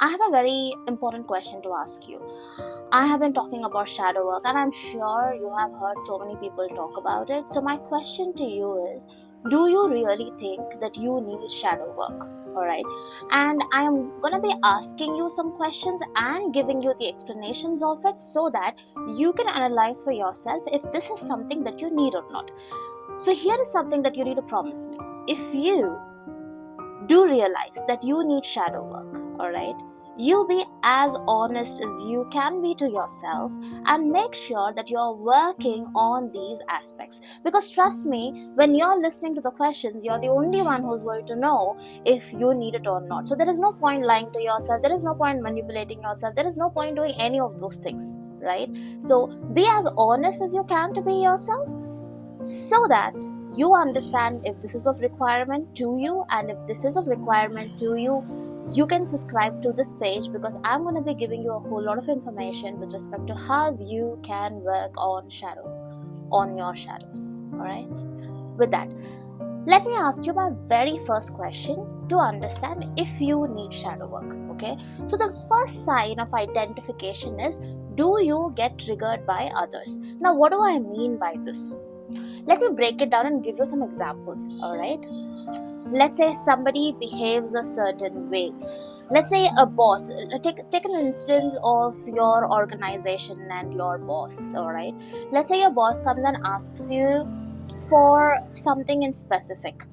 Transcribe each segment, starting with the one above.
I have a very important question to ask you. I have been talking about shadow work, and I'm sure you have heard so many people talk about it. So, my question to you is, do you really think that you need shadow work? Alright, and I am gonna be asking you some questions and giving you the explanations of it so that you can analyze for yourself if this is something that you need or not. So, here is something that you need to promise me. If you do realize that you need shadow work, alright, you be as honest as you can be to yourself and make sure that you're working on these aspects. Because trust me, when you're listening to the questions, you're the only one who's going to know if you need it or not. So there is no point lying to yourself, there is no point manipulating yourself, there is no point doing any of those things, right? So be as honest as you can to be yourself so that you understand if this is of requirement to you, and if this is of requirement to you, you can subscribe to this page, because I'm going to be giving you a whole lot of information with respect to how you can work on your shadows. Alright, with that, let me ask you my very first question to understand if you need shadow work. Okay, so the first sign of identification is, do you get triggered by others? Now, what do I mean by this? Let me break it down and give you some examples. Alright, let's say somebody behaves a certain way. Let's say a boss. Take an instance of your organization and your boss. Alright, let's say your boss comes and asks you for something in specific.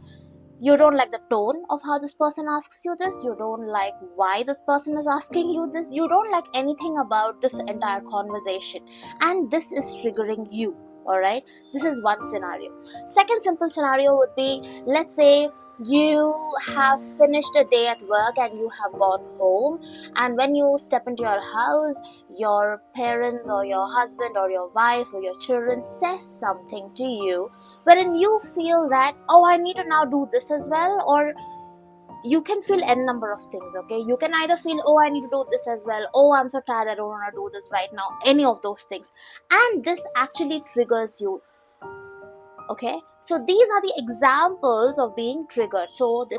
You don't like the tone of how this person asks you this, you don't like why this person is asking you this, you don't like anything about this entire conversation, and this is triggering you. Alright, this is one scenario. Second simple scenario would be, let's say you have finished a day at work and you have gone home, and when you step into your house, your parents or your husband or your wife or your children says something to you wherein you feel that, oh, I need to now do this as well, or you can feel n number of things. Okay, you can either feel, oh, I need to do this as well, oh, I'm so tired, I don't want to do this right now, any of those things, and this actually triggers you. Okay, so these are the examples of being triggered. So the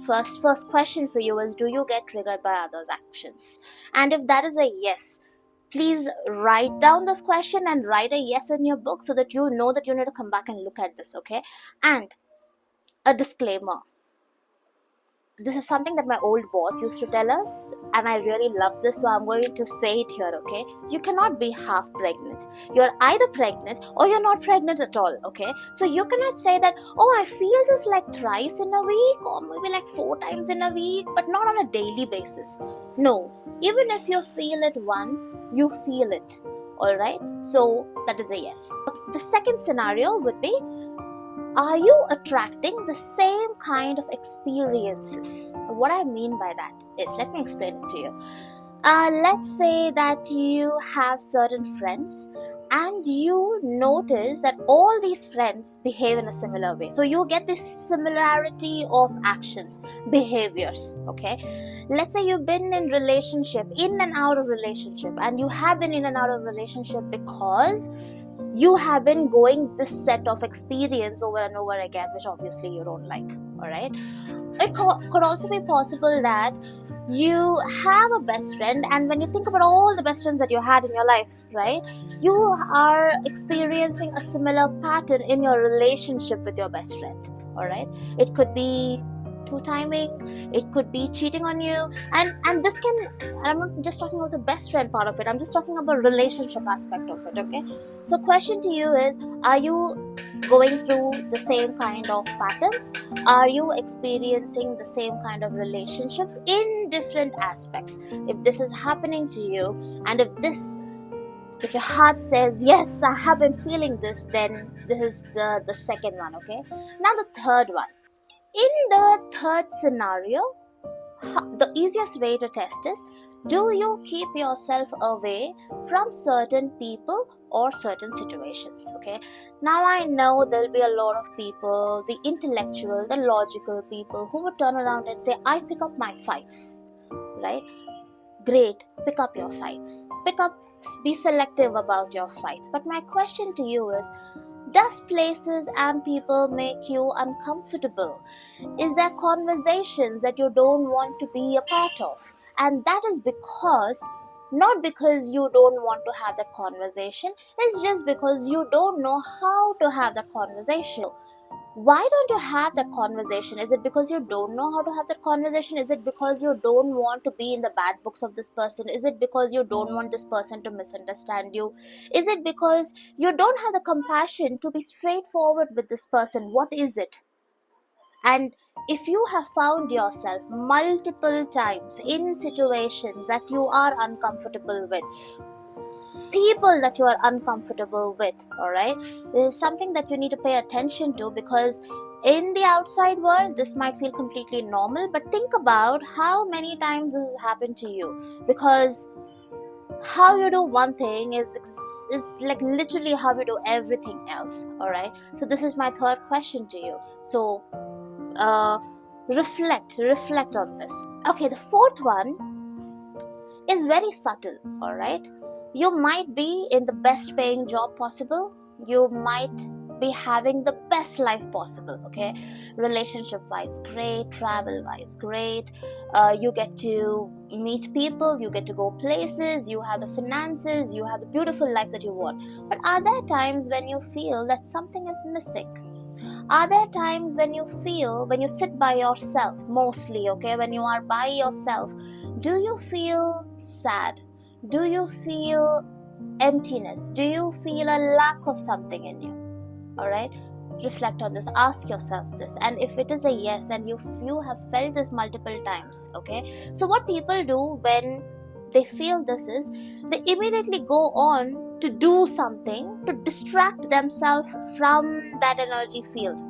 first question for you is, do you get triggered by others' actions? And if that is a yes, please write down this question and write a yes in your book so that you know that you need to come back and look at this. Okay, and a disclaimer, this is something that my old boss used to tell us, and I really love this, so I'm going to say it here. Okay, you cannot be half pregnant. You're either pregnant or you're not pregnant at all. Okay, so you cannot say that, oh, I feel this like thrice in a week or maybe like 4 times in a week, but not on a daily basis. No, even if you feel it once, you feel it. Alright, so that is a yes. The second scenario would be, are you attracting the same kind of experiences? What I mean by that is, let me explain it to you. Let's say that you have certain friends and you notice that all these friends behave in a similar way. So you get this similarity of actions, behaviors. Okay, let's say you've been in relationship, in and out of relationship, and you have been in and out of relationship because you have been going this set of experience over and over again, which obviously you don't like. Alright, it could also be possible that you have a best friend, and when you think about all the best friends that you had in your life, right, you are experiencing a similar pattern in your relationship with your best friend. Alright, it could be two-timing, it could be cheating on you, and this can, I'm not just talking about the best friend part of it, I'm just talking about relationship aspect of it. Okay, so question to you is, are you going through the same kind of patterns? Are you experiencing the same kind of relationships in different aspects? If this is happening to you, and if your heart says, yes, I have been feeling this, then this is the second one. Okay, now the third one. In the third scenario, the easiest way to test is, do you keep yourself away from certain people or certain situations? Okay, now I know there'll be a lot of people, the intellectual, the logical people, who would turn around and say, I pick up my fights. Right? Great, pick up your fights. Be selective about your fights. But my question to you is, does places and people make you uncomfortable? Is there conversations that you don't want to be a part of? And that is because, not because you don't want to have that conversation, it's just because you don't know how to have that conversation. Why don't you have that conversation? Is it because you don't know how to have that conversation? Is it because you don't want to be in the bad books of this person? Is it because you don't want this person to misunderstand you? Is it because you don't have the compassion to be straightforward with this person? What is it? And if you have found yourself multiple times in situations that you are uncomfortable with, people that you are uncomfortable with, all right, this is something that you need to pay attention to, because in the outside world this might feel completely normal, but think about how many times this has happened to you, because how you do one thing is like literally how you do everything else. All right, so this is my third question to you. So reflect on this. Okay, the fourth one is very subtle. All right, you might be in the best paying job possible, you might be having the best life possible, okay, relationship wise great, travel wise great, you get to meet people, you get to go places, you have the finances, you have the beautiful life that you want. But are there times when you feel that something is missing? Are there times when you feel, when you sit by yourself mostly, okay, when you are by yourself, do you feel sad? Do you feel emptiness? Do you feel a lack of something in you? All right, reflect on this, ask yourself this, and if it is a yes and you have felt this multiple times, okay, so what people do when they feel this is they immediately go on to do something to distract themselves from that energy field.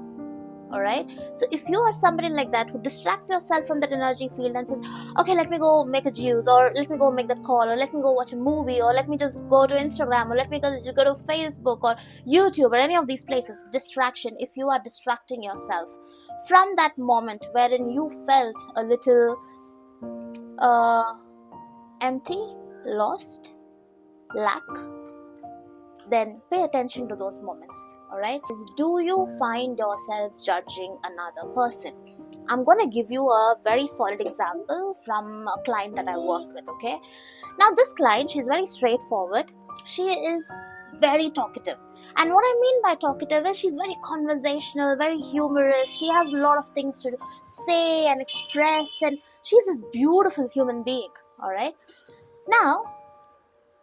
All right, so if you are somebody like that who distracts yourself from that energy field and says, okay, let me go make a juice, or let me go make that call, or let me go watch a movie, or let me just go to Instagram, or let me go to Facebook or YouTube or any of these places, distraction. If you are distracting yourself from that moment wherein you felt a little empty, lost, lack, then pay attention to those moments. All right, do you find yourself judging another person? I'm going to give you a very solid example from a client that I worked with. Okay, now this client, she's very straightforward, she is very talkative, and what I mean by talkative is she's very conversational, very humorous, she has a lot of things to say and express, and she's this beautiful human being. All right, now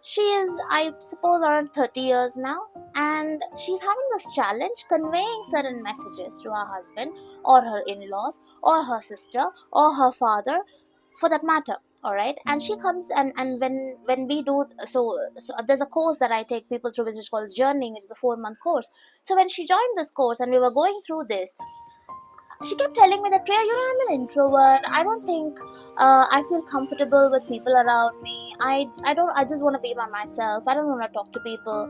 she is, I suppose, around 30 years now, and she's having this challenge conveying certain messages to her husband or her in-laws or her sister or her father, for that matter. All right, and she comes and when we do so there's a course that I take people through which is called Journeying. It's a 4-month course. So when she joined this course and we were going through this, she kept telling me that, Priya, I'm an introvert. I don't think I feel comfortable with people around me. I just want to be by myself. I don't want to talk to people.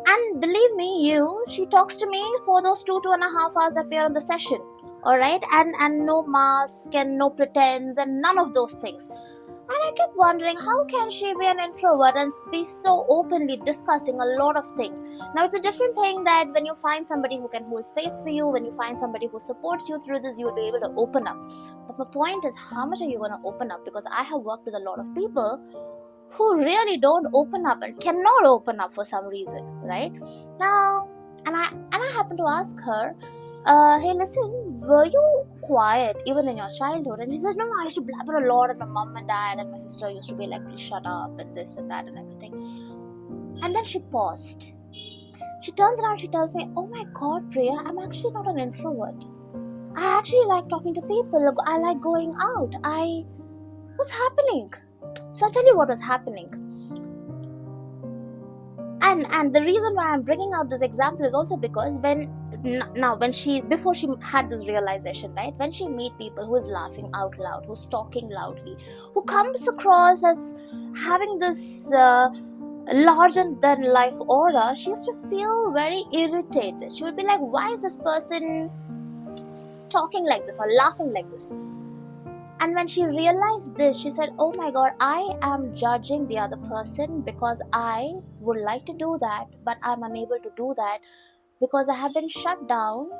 And believe me, she talks to me for those 2.5 hours that we are on the session. All right, and no mask and no pretense and none of those things. And I kept wondering, how can she be an introvert and be so openly discussing a lot of things? Now, it's a different thing that when you find somebody who can hold space for you, when you find somebody who supports you through this, you'll be able to open up. But the point is, how much are you going to open up? Because I have worked with a lot of people who really don't open up and cannot open up for some reason, right? Now, and I happened to ask her, hey, listen, were you quiet even in your childhood? And she says, no, I used to blabber a lot, and my mom and dad and my sister used to be like, please shut up and this and that and everything. And then she paused. She turns around, she tells me, oh my God, Priya, I'm actually not an introvert. I actually like talking to people. I like going out. What's happening? So I'll tell you what was happening. And the reason why I'm bringing out this example is also because before she had this realization, right, when she meet people who is laughing out loud, who's talking loudly, who comes across as having this larger than life aura, she used to feel very irritated. She would be like, why is this person talking like this or laughing like this? And when she realized this, she said, oh my God, I am judging the other person because I would like to do that, but I'm unable to do that because I have been shut down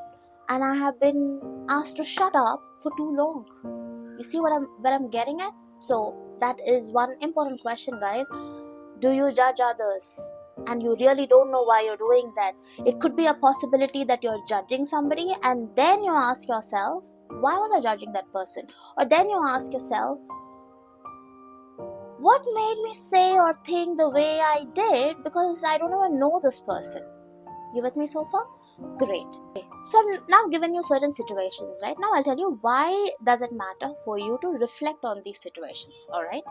and I have been asked to shut up for too long. You see where I'm getting at? So That is one important question, guys. Do you judge others and you really don't know why you're doing that? It could be a possibility that you're judging somebody and then you ask yourself, why was I judging that person? Or then you ask yourself, what made me say or think the way I did, because I don't even know this person. You with me so far? Great. So now given you certain situations, right? Now I'll tell you why does it matter for you to reflect on these situations, alright?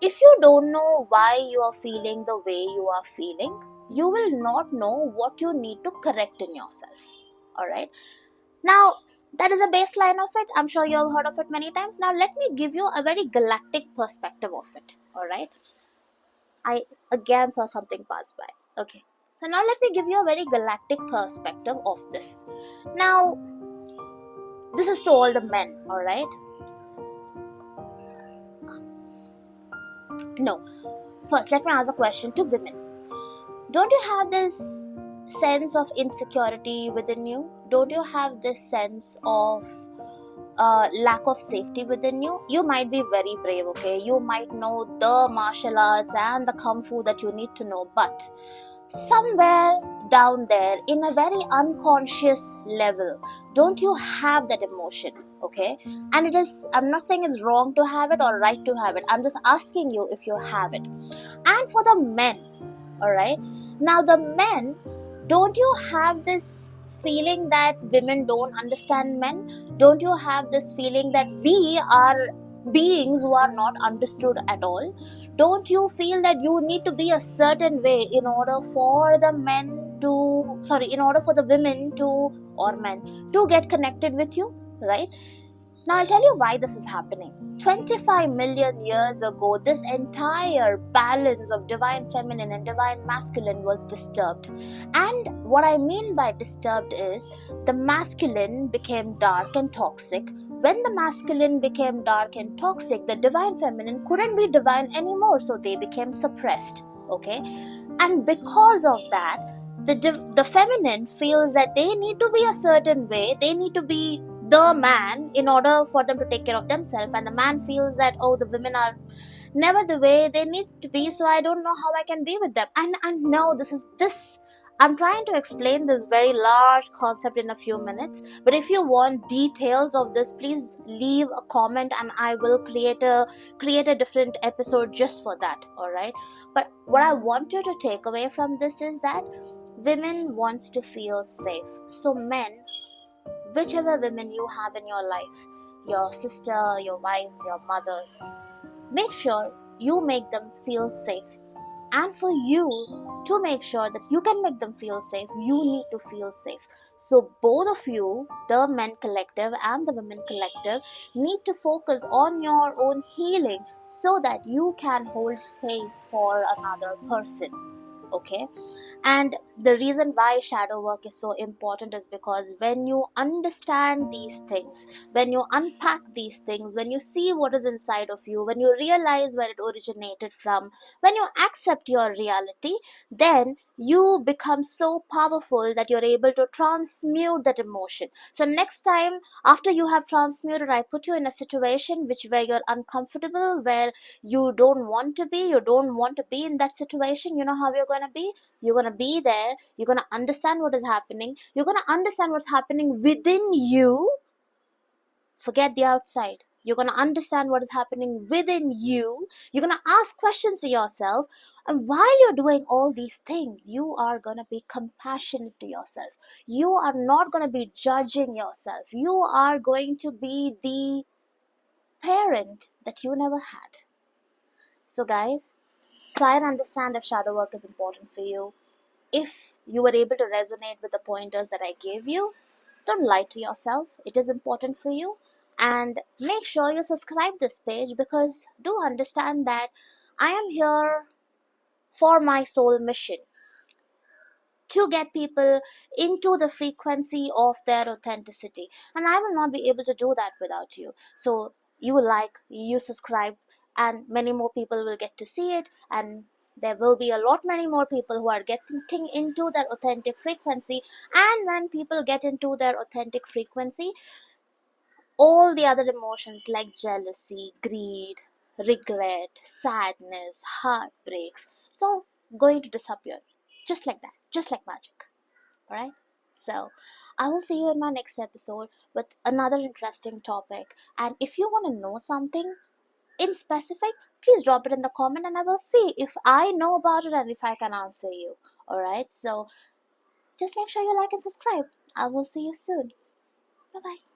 If you don't know why you are feeling the way you are feeling, you will not know what you need to correct in yourself, alright? Now, that is a baseline of it. I'm sure you have heard of it many times. Now, let me give you a very galactic perspective of it. All right. I again saw something pass by. Okay. So, now let me give you a very galactic perspective of this. Now, this is to all the men. All right. No. First, let me ask a question to women. Don't you have this sense of insecurity within you? Don't you have this sense of lack of safety within you? You might be very brave, okay? You might know the martial arts and the kung fu that you need to know, but somewhere down there in a very unconscious level, don't you have that emotion? Okay, and it is, I'm not saying it's wrong to have it or right to have it, I'm just asking you if you have it. And for the men, all right, now the men, don't you have this feeling that women don't understand men? Don't you have this feeling that we are beings who are not understood at all? Don't you feel that you need to be a certain way in order for the men to, in order for the women to, or men to get connected with you, right? Now I'll tell you why this is happening. 25 million years ago, this entire balance of divine feminine and divine masculine was disturbed. And what I mean by disturbed is the masculine became dark and toxic. When the masculine became dark and toxic, the divine feminine couldn't be divine anymore, so they became suppressed. Okay? And because of that, the feminine feels that they need to be a certain way, they need to be the man in order for them to take care of themselves, and the man feels that, oh, the women are never the way they need to be, so I don't know how I can be with them. And no, this I'm trying to explain this very large concept in a few minutes, but if you want details of this, please leave a comment and I will create a different episode just for that. All right, but what I want you to take away from this is that women wants to feel safe. So men, whichever women you have in your life, your sister, your wives, your mothers, make sure you make them feel safe. And for you to make sure that you can make them feel safe, you need to feel safe. So both of you, the men collective and the women collective, need to focus on your own healing so that you can hold space for another person. Okay? And the reason why shadow work is so important is because when you understand these things, when you unpack these things, when you see what is inside of you, when you realize where it originated from, when you accept your reality, then you become so powerful that you're able to transmute that emotion. So next time, after you have transmuted, I put you in a situation where you're uncomfortable, where you don't want to be, in that situation. You know how you're going to be? You're going to be there. You're going to understand what is happening. You're going to understand what's happening within you. Forget the outside. You're going to understand what is happening within you. You're going to ask questions to yourself. And while you're doing all these things, you are going to be compassionate to yourself. You are not going to be judging yourself. You are going to be the parent that you never had. So guys, try and understand if shadow work is important for you. If you were able to resonate with the pointers that I gave you, don't lie to yourself. It is important for you. And make sure you subscribe this page, because do understand that I am here for my soul mission, to get people into the frequency of their authenticity. And I will not be able to do that without you. So you subscribe, and many more people will get to see it, and there will be a lot many more people who are getting into their authentic frequency. And when people get into their authentic frequency, all the other emotions like jealousy, greed, regret, sadness, heartbreaks, it's all going to disappear. Just like that, just like magic. Alright? So, I will see you in my next episode with another interesting topic. And if you want to know something in specific, please drop it in the comment and I will see if I know about it and if I can answer you. Alright? So, just make sure you like and subscribe. I will see you soon. Bye bye.